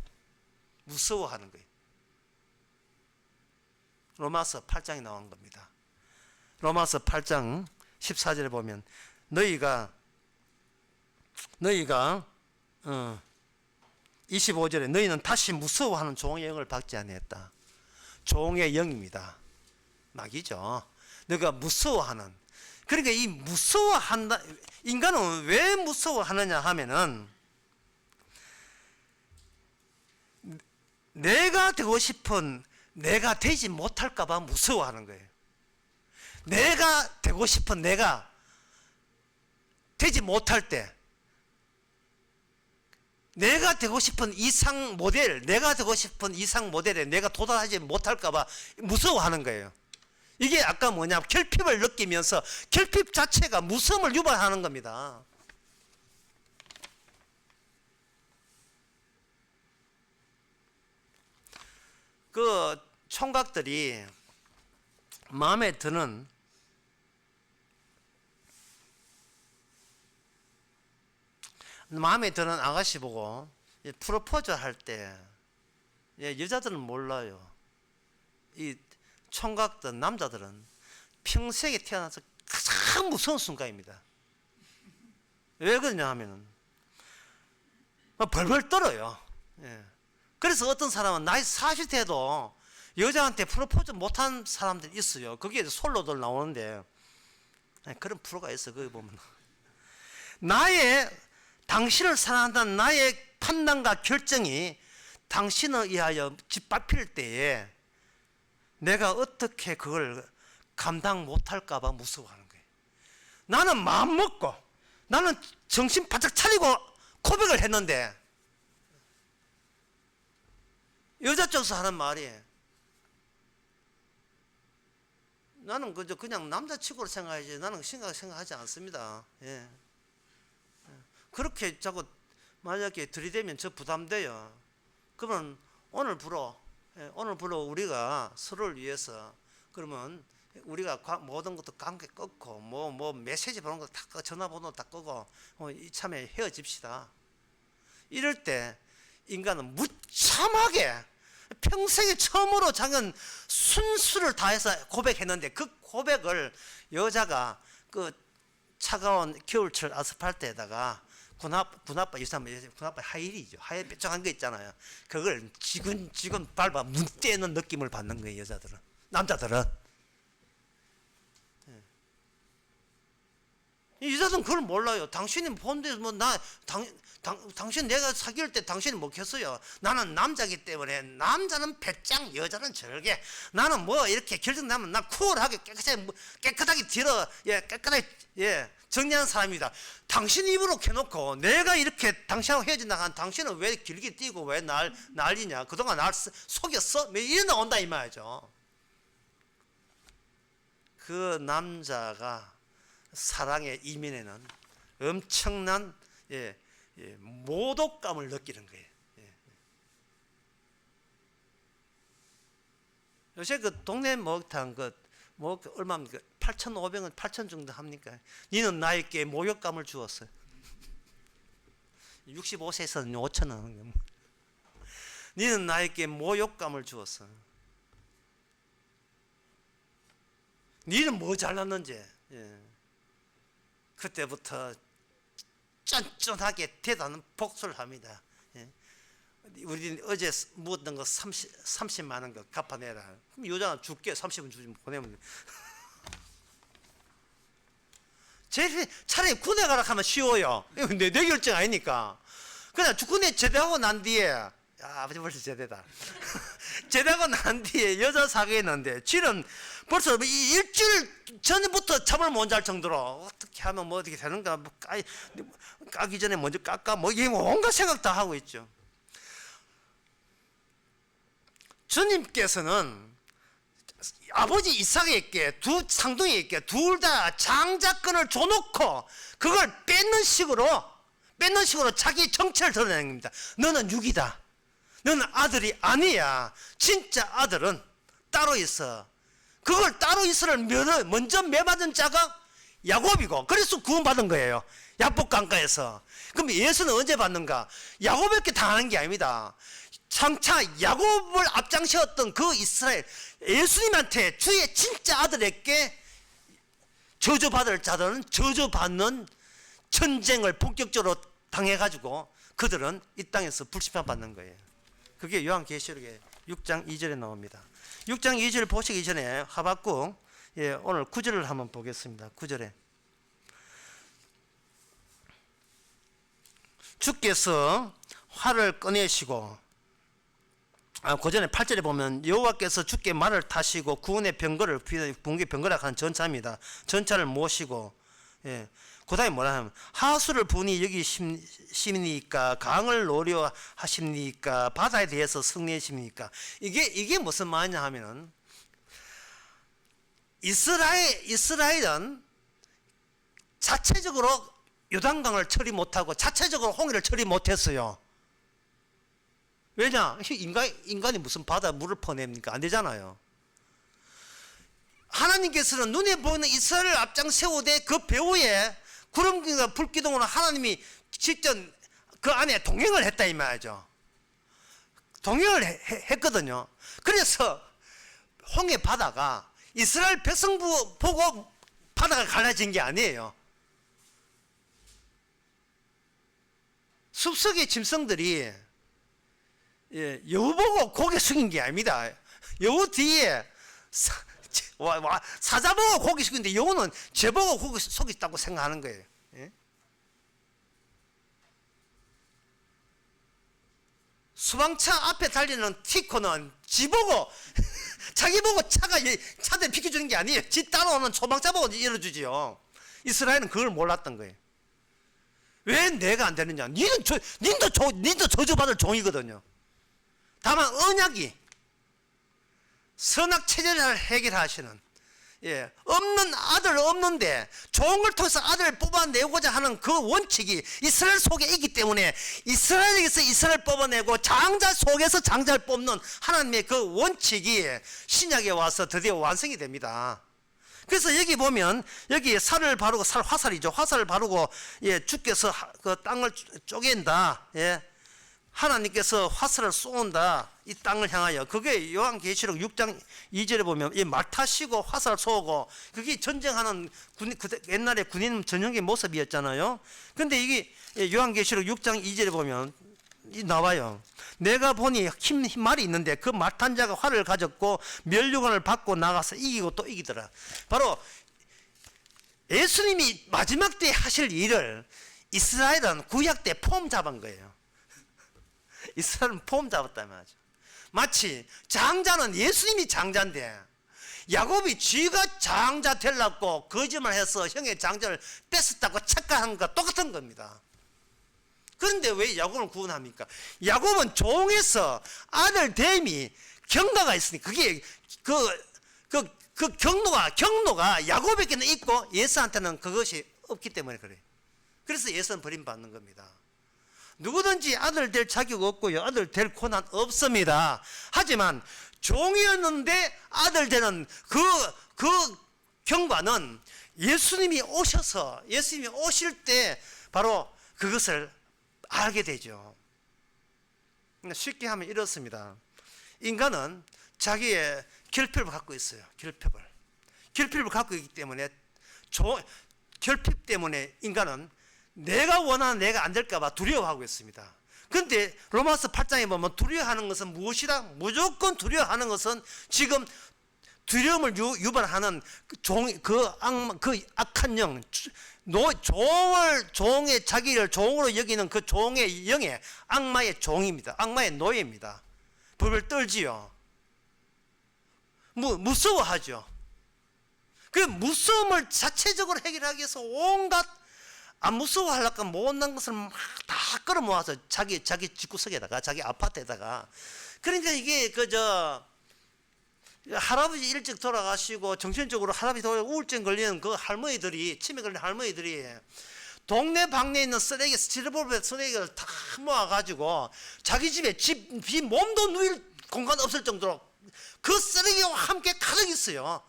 무서워하는 거예요. 로마서 8장에 나온 겁니다. 로마서 8장 14절에 보면 너희가 25절에 너희는 다시 무서워하는 종의 영을 받지 아니했다. 종의 영입니다. 낙이죠. 너가 무서워하는. 그러니까 이 무서워한다. 인간은 왜 무서워하느냐 하면은 내가 되고 싶은 내가 되지 못할까봐 무서워하는 거예요. 내가 되고 싶은 내가 되지 못할 때, 내가 되고 싶은 이상 모델에 내가 도달하지 못할까봐 무서워하는 거예요. 이게 아까 뭐냐, 결핍을 느끼면서 결핍 자체가 무서움을 유발하는 겁니다. 그 총각들이 마음에 드는 아가씨 보고 프로포즈 할 때 여자들은 몰라요. 이 총각들 남자들은 평생에 태어나서 가장 무서운 순간입니다. 왜 그러냐 하면은 벌벌 떨어요. 그래서 어떤 사람은 나이 40대도 여자한테 프로포즈 못한 사람들이 있어요. 거기에 솔로들 나오는데 그런 프로가 있어. 거기 보면 당신을 사랑한다는 나의 판단과 결정이 당신을 위하여 짓밟힐 때에 내가 어떻게 그걸 감당 못할까 봐 무서워하는 거예요. 나는 마음 먹고 나는 정신 바짝 차리고 고백을 했는데 여자 쪽에서 하는 말이 나는 그냥 남자치고로 생각하지 나는 생각하지 않습니다. 그렇게 자꾸 만약에 들이대면 저 부담돼요. 그러면 오늘부로 우리가 서로를 위해서 그러면 우리가 모든 것도 관계 끊고 뭐 메시지 보는 거 다 끄고 전화번호 다 끄고 이참에 헤어집시다. 이럴 때 인간은 무참하게 평생에 처음으로 작은 순수를 다해서 고백했는데 그 고백을 여자가 그 차가운 겨울철 아스팔트에다가 군합바 하이힐이죠. 하이힐 뾰족한 거 있잖아요. 그걸 지금 밟아 문대는 느낌을 받는 거예요. 남자들은 여자들은 그걸 몰라요. 당신이 본데 당신 내가 사귈 때 당신이 못했어요. 나는 남자기 때문에 남자는 배짱 여자는 절개. 나는 이렇게 결정나면 난 쿨하게 깨끗하게 깨끗하게 정리하는 사람이다. 당신 입으로 해놓고 내가 이렇게 당신하고 헤어진다 한 당신은 왜 길게 뛰고 왜 난리냐. 그동안 날 속였어? 이런 나온다 이 말이죠. 그 남자가 사랑의 이면에는 엄청난 모독감을 느끼는 거예요. 요새 그 동네 목욕탕 얼마면 8,500원 8,000 정도 합니까? 니는 나에게 모욕감을 주었어요. 65세에서는 5,000원. 니는 나에게 모욕감을 주었어. 니는 뭐 잘났는지. 그때부터 쫀쫀하게 대단한 복수를 합니다. 우리 어제 묻은 거 30만 원 갚아내라. 그럼 여자는 줄게 30원 주지 보내면 차라리 군에 가라 하면 쉬워요. 내 결정 아니니까. 그냥 군에 제대하고 난 뒤에 아버지 벌써 제대다. 제대하고 난 뒤에 여자 사귀었는데 지는 벌써 일주일 전부터 잠을 못 잘 정도로 어떻게 하면 어떻게 되는가 까기 전에 먼저 깎아 이게 온갖 생각 다 하고 있죠. 주님께서는 아버지 이삭에게 두 쌍둥이에게 둘 다 장자권을 줘놓고 그걸 뺏는 식으로 자기 정체를 드러내는 겁니다. 너는 육이다. 너는 아들이 아니야. 진짜 아들은 따로 있어. 그걸 따로 있어를 먼저 매받은 자가 야곱이고 그래서 구원받은 거예요. 야복강가에서. 그럼 예수는 언제 받는가? 야곱에게 당하는 게 아닙니다. 장차 야곱을 앞장세웠던 그 이스라엘 예수님한테 주의 진짜 아들에게 저주받을 자들은 저주받는 전쟁을 본격적으로 당해가지고 그들은 이 땅에서 불심판받는 거예요. 그게 요한계시록의 6장 2절에 나옵니다. 6장 2절 보시기 전에 하박국 오늘 9절을 한번 보겠습니다. 9절에 주께서 활을 꺼내시고 그 전에 8절에 보면 여호와께서 주께 말을 타시고 구원의 병거를 붕괴 병거라 하는 전차입니다. 전차를 모시고 그 다음에 뭐라 하면 하수를 분이 여기십니까? 강을 노려 하십니까? 바다에 대해서 승리하십니까? 이게 무슨 말이냐 하면은 이스라엘은 자체적으로 요단강을 처리 못하고 자체적으로 홍해를 처리 못했어요. 왜냐? 인간이 무슨 바다 물을 퍼냅니까? 안 되잖아요. 하나님께서는 눈에 보이는 이스라엘을 앞장 세우되 그 배후에 구름기가 불기둥으로 하나님이 직접 그 안에 동행을 했다 이 말이죠. 동행을 했거든요. 그래서 홍해 바다가 이스라엘 백성 보고 바다가 갈라진 게 아니에요. 숲속의 짐승들이 여우 보고 고개 숙인 게 아닙니다. 여우 뒤에 사자 보고 고개 숙이는데 여우는 쟤 보고 고개 숙였다고 생각하는 거예요. 예? 수방차 앞에 달리는 티코는 지 보고 자기 보고 차들 비켜주는 게 아니에요. 지 따라오는 소방차 보고 열어주지요. 이스라엘은 그걸 몰랐던 거예요. 왜 내가 안 되느냐? 니도 저주받을 종이거든요. 다만 언약이 선악체제를 해결하시는, 없는 아들 없는데 종을 통해서 아들을 뽑아내고자 하는 그 원칙이 이스라엘 속에 있기 때문에 이스라엘에서 이스라엘 뽑아내고 장자 속에서 장자를 뽑는 하나님의 그 원칙이 신약에 와서 드디어 완성이 됩니다. 그래서 여기 보면 여기 살을 바르고 화살이죠. 화살을 바르고 주께서 그 땅을 쪼갠다. 하나님께서 화살을 쏘는다. 이 땅을 향하여. 그게 요한계시록 6장 2절에 보면 이 말 타시고 화살 쏘고 그게 전쟁하는 옛날에 군인 전형의 모습이었잖아요. 근데 이게 요한계시록 6장 2절에 보면 나와요. 내가 보니 말이 있는데 그 말 탄 자가 활을 가졌고 멸류관을 받고 나가서 이기고 또 이기더라. 바로 예수님이 마지막 때 하실 일을 이스라엘은 구약 때 폼 잡은 거예요. 이스라엘은 폼 잡았다 말이죠. 마치 장자는 예수님이 장자인데 야곱이 쥐가 장자 되려고 거짓말해서 형의 장자를 뺏었다고 착각한 것과 똑같은 겁니다. 그런데 왜 야곱을 구원합니까? 야곱은 종에서 아들 됨이 경가가 있으니까 그게 그 경로가 야곱에게는 있고 예수한테는 그것이 없기 때문에 그래요. 그래서 예수는 버림받는 겁니다. 누구든지 아들 될 자격 없고요. 아들 될 고난 없습니다. 하지만 종이었는데 아들 되는 그 경과는 예수님이 오실 때 바로 그것을 알게 되죠. 쉽게 하면 이렇습니다. 인간은 자기의 결핍을 갖고 있어요. 결핍을 갖고 있기 때문에 결핍 때문에 인간은 내가 원하는 내가 안 될까 봐 두려워하고 있습니다. 그런데 로마서 8장에 보면 두려워하는 것은 무엇이다? 무조건 두려워하는 것은 지금 두려움을 유발하는 그 악한 영, 종의 자기를 종으로 여기는 그 종의 영의 악마의 종입니다. 악마의 노예입니다. 벌벌 떨지요. 무서워하죠. 그 무서움을 자체적으로 해결하기 위해서 온갖 안 무서워하려고 못난 것을 막 다 끌어모아서 자기 집구석에다가 자기 아파트에다가. 그러니까 이게 할아버지 일찍 돌아가시고 정신적으로 할아버지 우울증 걸리는 그 할머니들이, 치매 걸린 할머니들이 동네 방네에 있는 쓰레기, 스티로폼 쓰레기를 다 모아가지고 자기 집에 몸도 누일 공간 없을 정도로 그 쓰레기와 함께 가득 있어요.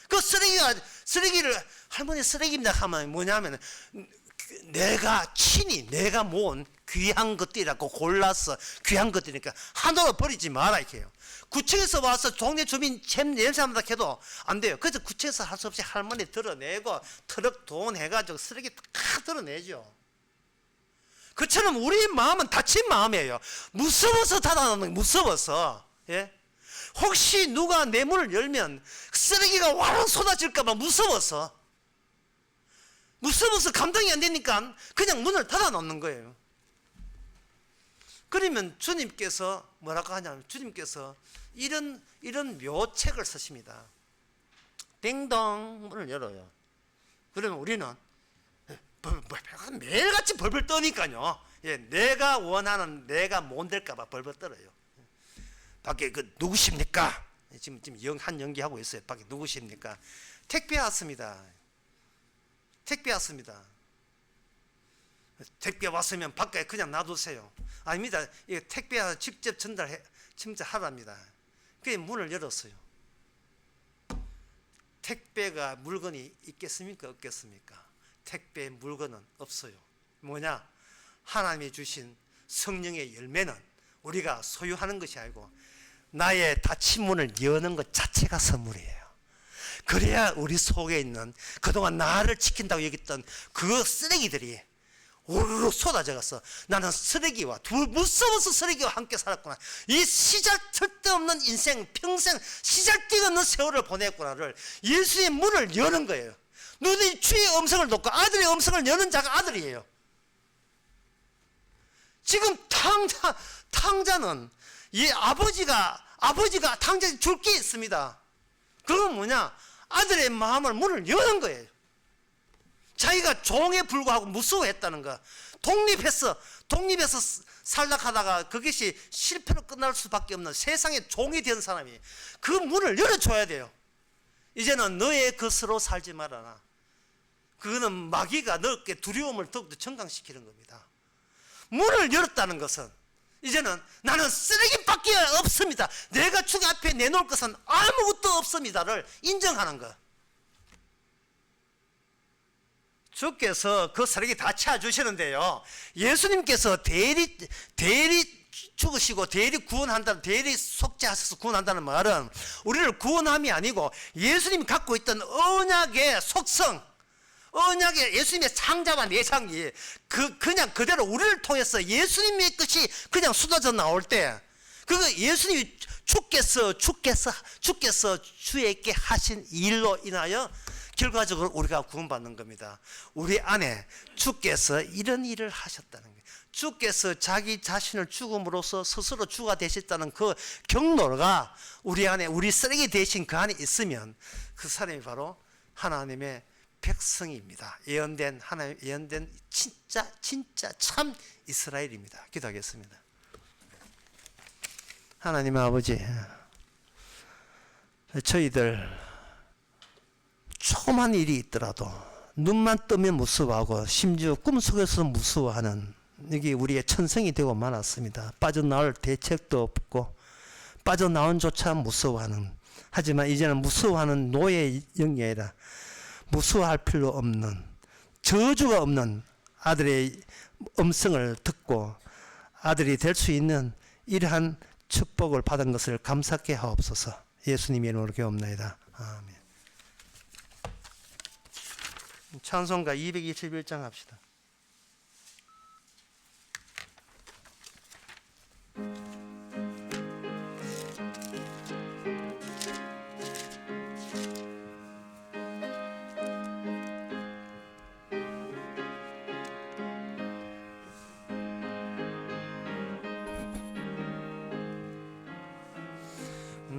그 쓰레기를 할머니 쓰레기입니다 하면 뭐냐면 내가 모은 귀한 것들이라고 골라서 귀한 것들이니까 하나로 버리지 마라 이렇게요. 구청에서 와서 동네 주민 냄새한다 해도 안 돼요. 그래서 구청에서 할 수 없이 할머니 드러내고 트럭 돈 해가지고 쓰레기 다 드러내죠. 그처럼 우리 마음은 다친 마음이에요. 무서워서 닫아놓는 거예요. 무서워서. 혹시 누가 내 문을 열면 쓰레기가 와랑 쏟아질까봐 무서워서 감당이 안 되니까 그냥 문을 닫아놓는 거예요. 그러면 주님께서 뭐라고 하냐면 주님께서 이런 묘책을 쓰십니다. 띵동 문을 열어요. 그러면 우리는 매일같이 벌벌 떠니까요. 내가 원하는 내가 못 될까봐 벌벌 떨어요. 밖에 누구십니까? 지금 한 연기하고 있어요. 밖에 누구십니까? 택배 왔습니다. 택배 왔으면 밖에 그냥 놔두세요. 아닙니다. 이거 택배 와서 직접 전달하랍니다. 그게 문을 열었어요. 택배가 물건이 있겠습니까? 없겠습니까? 택배 물건은 없어요. 뭐냐? 하나님이 주신 성령의 열매는 우리가 소유하는 것이 아니고 나의 닫힌 문을 여는 것 자체가 선물이에요. 그래야 우리 속에 있는 그동안 나를 지킨다고 여겼던 그 쓰레기들이 우르르 쏟아져가서 나는 쓰레기와 무서워서 쓰레기와 함께 살았구나, 이 시잘데없는 인생, 평생 시잘데없는 세월을 보냈구나를 예수의 문을 여는 거예요. 누구든지 주의 음성을 듣고 아들의 음성을 여는 자가 아들이에요. 지금 탕자는 이 아버지가 탕자에 줄 게 있습니다. 그건 뭐냐? 아들의 마음을 문을 여는 거예요. 자기가 종에 불과하고 무서워했다는 거, 독립해서 살락하다가 그것이 실패로 끝날 수밖에 없는 세상의 종이 된 사람이 그 문을 열어줘야 돼요. 이제는 너의 것으로 살지 말아라. 그거는 마귀가 너에게 두려움을 더욱더 증강시키는 겁니다. 문을 열었다는 것은 이제는 나는 쓰레기밖에 없습니다, 내가 주님 앞에 내놓을 것은 아무것도 없습니다를 인정하는 것. 주께서 그 쓰레기 다 채워주시는데요, 예수님께서 대리 죽으시고 대리 구원한다는, 대리 속죄하셔서 구원한다는 말은 우리를 구원함이 아니고 예수님이 갖고 있던 언약의 속성, 언약의 예수님의 창자와 내상이 그냥 그대로 우리를 통해서 예수님의 것이 그냥 쏟아져 나올 때, 그거 예수님이 주께서 주에게 하신 일로 인하여 결과적으로 우리가 구원받는 겁니다. 우리 안에 주께서 이런 일을 하셨다는 거예요. 주께서 자기 자신을 죽음으로써 스스로 주가 되셨다는 그 경로가 우리 안에, 우리 쓰레기 대신 그 안에 있으면 그 사람이 바로 하나님의 백성입니다. 예언된 하나님, 예언된 진짜 참 이스라엘입니다. 기도하겠습니다. 하나님 아버지, 저희들 조그만 일이 있더라도 눈만 뜨면 무서워하고 심지어 꿈속에서 무서워하는, 이게 우리의 천성이 되고 말았습니다. 빠져나올 대책도 없고 빠져나온 조차 무서워하는, 하지만 이제는 무서워하는 노예의 영이 아니라 무서워할 필요 없는, 저주가 없는 아들의 음성을 듣고 아들이 될 수 있는 이러한 축복을 받은 것을 감사케 하옵소서. 예수님의 이름으로 기도합나이다. 아멘. 찬송가 221장 합시다.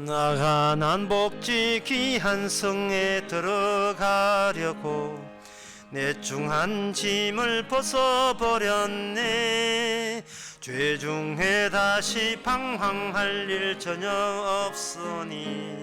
나가난 복지 귀한 성에 들어가려고 내 중한 짐을 벗어버렸네. 죄 중에 다시 방황할 일 전혀 없으니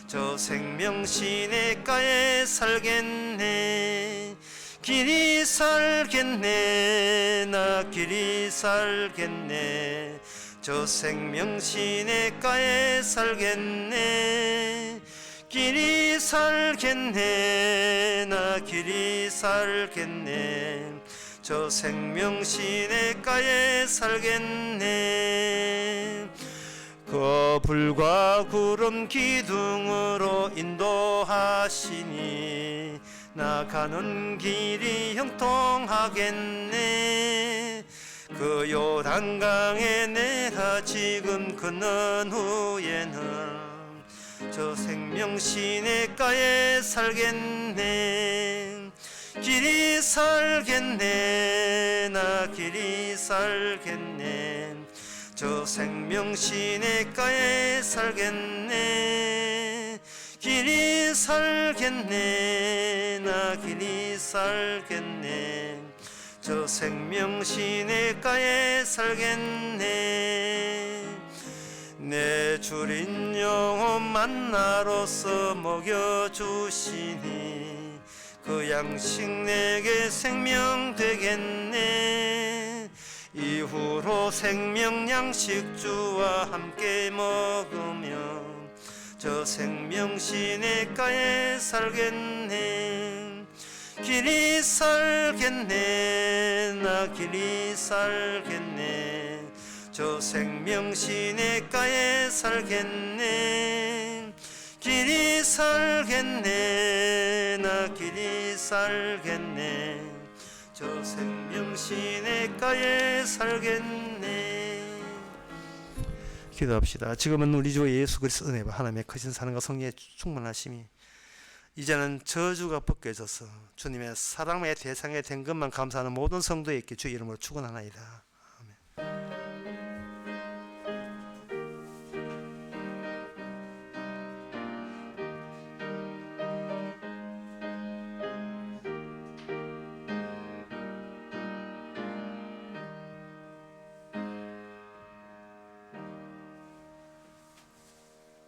저 생명 시냇가에 살겠네. 길이 살겠네, 나 길이 살겠네. 저 생명 시냇가에 살겠네. 길이 살겠네, 나 길이 살겠네. 저 생명 시냇가에 살겠네. 그 불과 구름 기둥으로 인도하시니 나가는 길이 형통하겠네. 그 요단강에 내가 지금 건넌 후에는 저 생명 시냇가에 살겠네. 길이 살겠네, 나 길이 살겠네. 저 생명 시냇가에 살겠네. 길이 살겠네, 나 길이 살겠네. 저 생명 시냇가에 살겠네. 내 주린 영혼 만나로서 먹여주시니 그 양식 내게 생명 되겠네. 이후로 생명 양식 주와 함께 먹으면 저 생명 시냇가에 살겠네. 길이 살겠네 나 길이 살겠네 저 생명시내가에 살겠네 길이 살겠네 나 길이 살겠네 저 생명시내가에 살겠네. 기도합시다. 지금은 우리 주 예수 그리스도 은혜와 하나님의 크신 사랑과 성령의 충만하심이 이제는 저주가 벗겨져서 주님의 사랑의 대상이 된 것만 감사하는 모든 성도에게 주의 이름으로 축원하나이다.